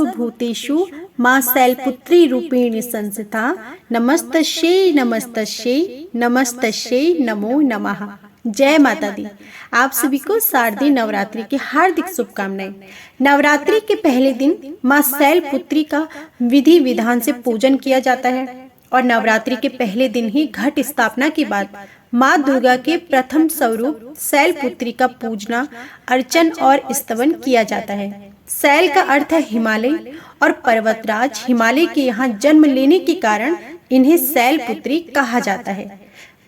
सर्वभूतेषु मां शैलपुत्री रूपेण संस्थिता नमस्तस्यै नमस्तस्यै नमस्तस्यै नमो नमः। जय माता दी। आप सभी को शारदीय नवरात्रि की हार्दिक शुभकामनाएं। नवरात्रि के पहले दिन मां शैलपुत्री का विधि विधान से पूजन किया जाता है और नवरात्रि के पहले दिन ही घट स्थापना के बाद माँ दुर्गा के प्रथम स्वरूप शैलपुत्री का पूजना, अर्चन और स्तवन किया जाता है। शैल का अर्थ है हिमालय और पर्वतराज हिमालय के यहाँ जन्म लेने के कारण इन्हें शैलपुत्री कहा जाता है।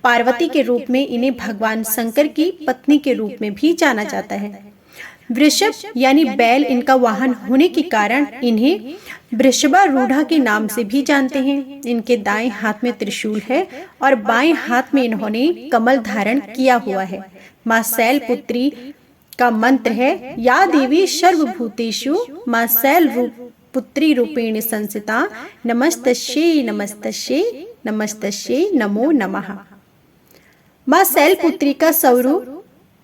पार्वती के रूप में इन्हें भगवान शंकर की पत्नी के रूप में भी जाना जाता है। वृषभ यानी बैल इनका वाहन होने के कारण इन्हें वृषभारूढ़ा के नाम से भी जानते हैं। इनके दाएं हाथ में त्रिशूल है और बाएं हाथ में इन्होंने कमल धारण किया हुआ है। मां शैलपुत्री का मंत्र है, या देवी सर्वभूतेषु मां शैलपुत्री रूपेण संस्थिता नमस्तस्यै नमस्तस्यै नमस्तस्यै नमो नमः। मां शैलपुत्री का स्वरूप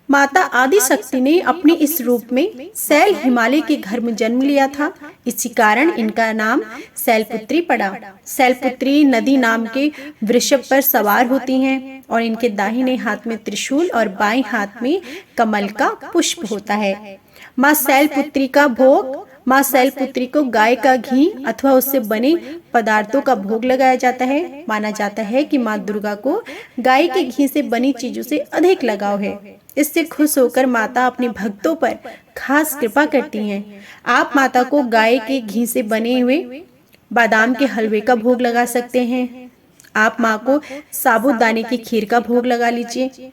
माता आदि शक्ति ने अपने इस रूप में शैल हिमालय के घर में जन्म लिया था। इसी कारण इनका नाम शैलपुत्री पड़ा। शैलपुत्री नदी नाम के वृषभ पर सवार होती हैं और इनके दाहिने हाथ में त्रिशूल और बाएं हाथ में कमल का पुष्प होता है। मां शैलपुत्री का भोग, मां शैलपुत्री को गाय का घी अथवा उससे बने पदार्थों का भोग लगाया जाता है। माना जाता है कि मां दुर्गा को गाय के घी से बनी चीजों से अधिक लगाव है। इससे खुश होकर माता अपने भक्तों पर खास कृपा करती हैं। आप माता को गाय के घी से बने हुए बादाम के हलवे का भोग लगा सकते हैं। आप माँ को साबूदाने की खीर का भोग लगा लीजिए।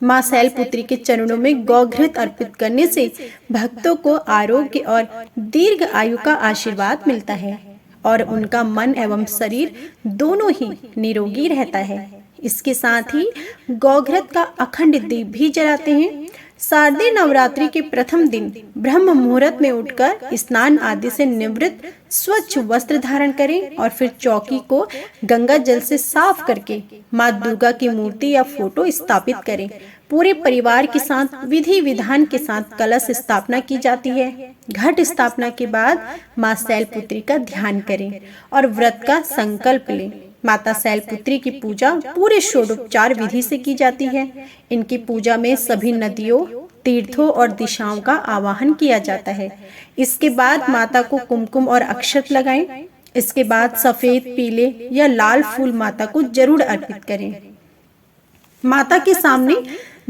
मां शैलपुत्री के चरणों में गौघृत अर्पित करने से भक्तों को आरोग्य और दीर्घ आयु का आशीर्वाद मिलता है और उनका मन एवं शरीर दोनों ही निरोगी रहता है। इसके साथ ही गौघृत का अखंड दीप भी जलाते हैं। शारदीय नवरात्रि के प्रथम दिन ब्रह्म मुहूर्त में उठकर स्नान आदि से निवृत्त स्वच्छ वस्त्र धारण करें और फिर चौकी को गंगा जल से साफ करके माँ दुर्गा की मूर्ति या फोटो स्थापित करें। पूरे परिवार के साथ विधि विधान के साथ कलश स्थापना की जाती है। घट स्थापना के बाद माँ शैलपुत्री का ध्यान करें और व्रत का संकल्प लें। माता शैलपुत्री की पूजा पूरे षोडोपचार विधि से की जाती है। इनकी पूजा में सभी नदियों, तीर्थों और दिशाओं का आवाहन किया जाता है। इसके बाद माता को कुमकुम और अक्षत लगाएं। इसके बाद सफेद, पीले या लाल फूल माता को जरूर अर्पित करें। माता के सामने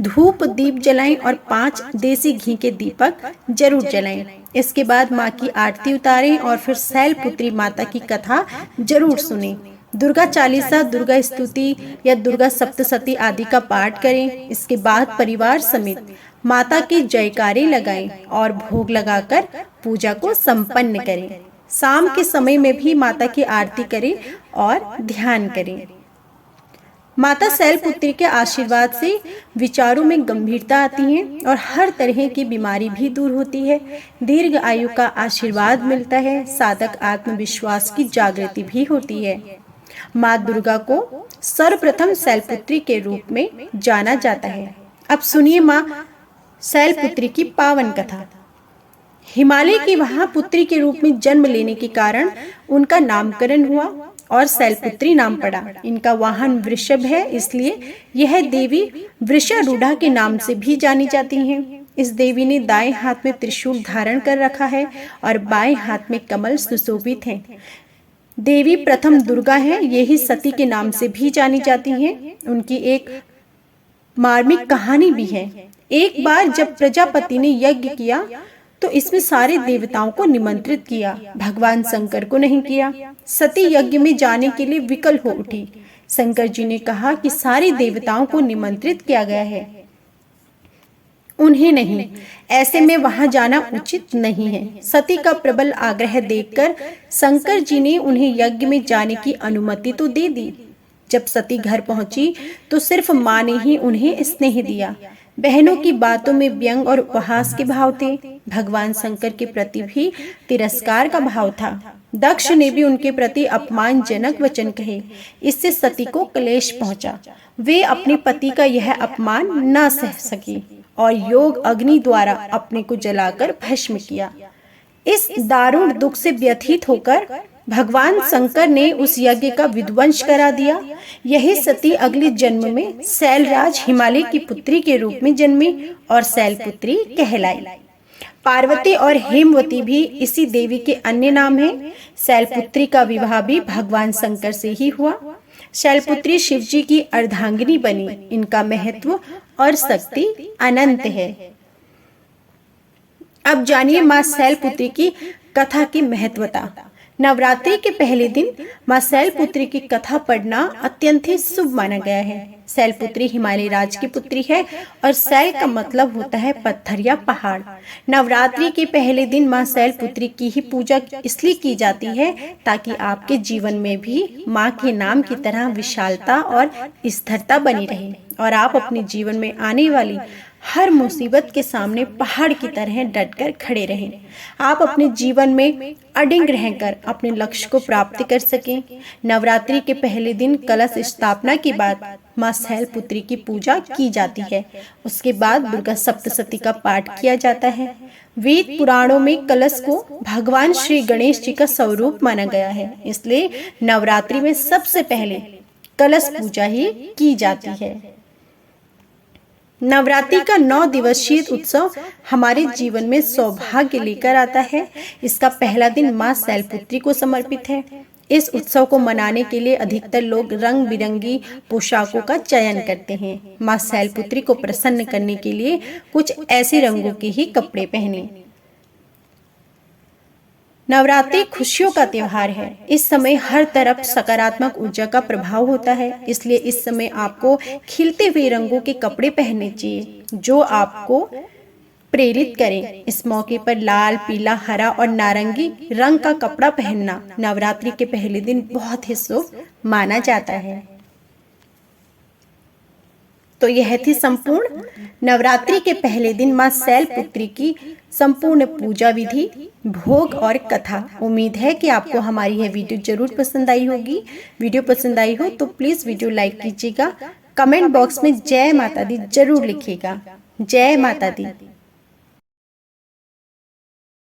धूप दीप जलाएं और 5 देसी घी के दीपक जरूर जलाएं। इसके बाद माँ की आरती उतारें और फिर शैलपुत्री माता की कथा जरूर सुनें। दुर्गा चालीसा, दुर्गा स्तुति या दुर्गा सप्तशती आदि का पाठ करें। इसके बाद परिवार समेत माता के जयकारे लगाएं और भोग लगाकर पूजा को संपन्न करें। शाम के समय में भी माता की आरती करें और ध्यान करें। माता शैलपुत्री के आशीर्वाद से विचारों में गंभीरता आती है और हर तरह की बीमारी भी दूर होती है। दीर्घ आयु का आशीर्वाद मिलता है। साधक आत्मविश्वास की जागृति भी होती है। माँ दुर्गा को सर्वप्रथम शैलपुत्री के रूप में जाना जाता है। अब सुनिए माँ शैलपुत्री की पावन कथा। हिमालय की वहाँ पुत्री के रूप में जन्म लेने के कारण उनका नामकरण हुआ और शैलपुत्री नाम पड़ा। इनका वाहन वृषभ है, इसलिए यह देवी वृषारूढ़ा के नाम से भी जानी जाती हैं। इस देवी ने दाएं हाथ में त्रिशूल धारण कर रखा है और बाएं हाथ में कमल सुशोभित है। देवी प्रथम दुर्गा है, यही सती के नाम से भी जानी जाती हैं। उनकी एक मार्मिक कहानी भी है। एक बार जब प्रजापति ने यज्ञ किया तो इसमें सारे देवताओं को निमंत्रित किया, भगवान शंकर को नहीं किया। सती यज्ञ में जाने के लिए विकल हो उठी। शंकर जी ने कहा कि सारे देवताओं को निमंत्रित किया गया है, उन्हें नहीं, ऐसे में वहां जाना उचित नहीं है। सती का प्रबल आग्रह देखकर शंकर जी ने उन्हें यज्ञ में जाने की अनुमति तो दे दी। जब सती घर पहुंची तो सिर्फ माँ ने ही उन्हें स्नेह दिया। बहनों की बातों में व्यंग और उपहास के भाव थे। भगवान शंकर के प्रति भी तिरस्कार का भाव था। दक्ष ने भी उनके प्रति अपमानजनक वचन कहे। इससे सती को क्लेश पहुंचा। वे अपने पति का यह अपमान न सह सकी और योग अग्नि द्वारा अपने को जलाकर भस्म किया। इस दारुण दुख से व्यथित होकर भगवान शंकर ने उस यज्ञ का विध्वंस करा दिया। यही सती अगले जन्म में शैलराज हिमालय की पुत्री के रूप में जन्मी और शैलपुत्री कहलाई। पार्वती और हेमवती भी इसी देवी के अन्य नाम हैं। शैलपुत्री का विवाह भी भगवान शंकर से ही हुआ। शैलपुत्री शिवजी की अर्धांगिनी बनी। इनका महत्व और शक्ति अनंत है। अब जानिए मां शैलपुत्री की कथा की महत्वता। नवरात्रि के पहले दिन मां शैलपुत्री की कथा पढ़ना अत्यंत ही शुभ माना गया है। शैलपुत्री हिमालय राज की पुत्री है और शैल का मतलब होता है पत्थर या पहाड़। नवरात्रि के पहले दिन मां शैलपुत्री की ही पूजा इसलिए की जाती है ताकि आपके जीवन में भी मां के नाम की तरह विशालता और स्थिरता बनी रहे और आप अपने जीवन में आने वाली हर मुसीबत के सामने पहाड़ की तरह डटकर खड़े रहें। आप अपने जीवन में अडिग रहकर अपने लक्ष्य को प्राप्त कर सकें। नवरात्रि के पहले दिन कलश स्थापना के बाद मां शैलपुत्री की पूजा की जाती है। उसके बाद दुर्गा सप्तशती का पाठ किया जाता है। वेद पुराणों में कलश को भगवान श्री गणेश जी का स्वरूप माना गया है, इसलिए नवरात्रि में सबसे पहले कलश पूजा ही की जाती है। नवरात्रि का 9 दिवसीय उत्सव हमारे जीवन में सौभाग्य लेकर आता है। इसका पहला दिन मां शैलपुत्री को समर्पित है। इस उत्सव को मनाने के लिए अधिकतर लोग रंग बिरंगी पोशाकों का चयन करते हैं। मां शैलपुत्री को प्रसन्न करने के लिए कुछ ऐसे रंगों के ही कपड़े पहने। नवरात्रि खुशियों का त्योहार है। इस समय हर तरफ सकारात्मक ऊर्जा का प्रभाव होता है, इसलिए इस समय आपको खिलते हुए रंगों के कपड़े पहनने चाहिए जो आपको प्रेरित करें। इस मौके पर लाल, पीला, हरा और नारंगी रंग का कपड़ा पहनना नवरात्रि के पहले दिन बहुत ही शुभ माना जाता है। तो यह थी संपूर्ण नवरात्रि के पहले दिन मां शैलपुत्री की संपूर्ण पूजा विधि, भोग और कथा। उम्मीद है कि आपको हमारी यह वीडियो जरूर पसंद आई होगी। वीडियो पसंद आई हो तो प्लीज वीडियो लाइक कीजिएगा। कमेंट बॉक्स में जय माता दी जरूर लिखिएगा। जय माता दी।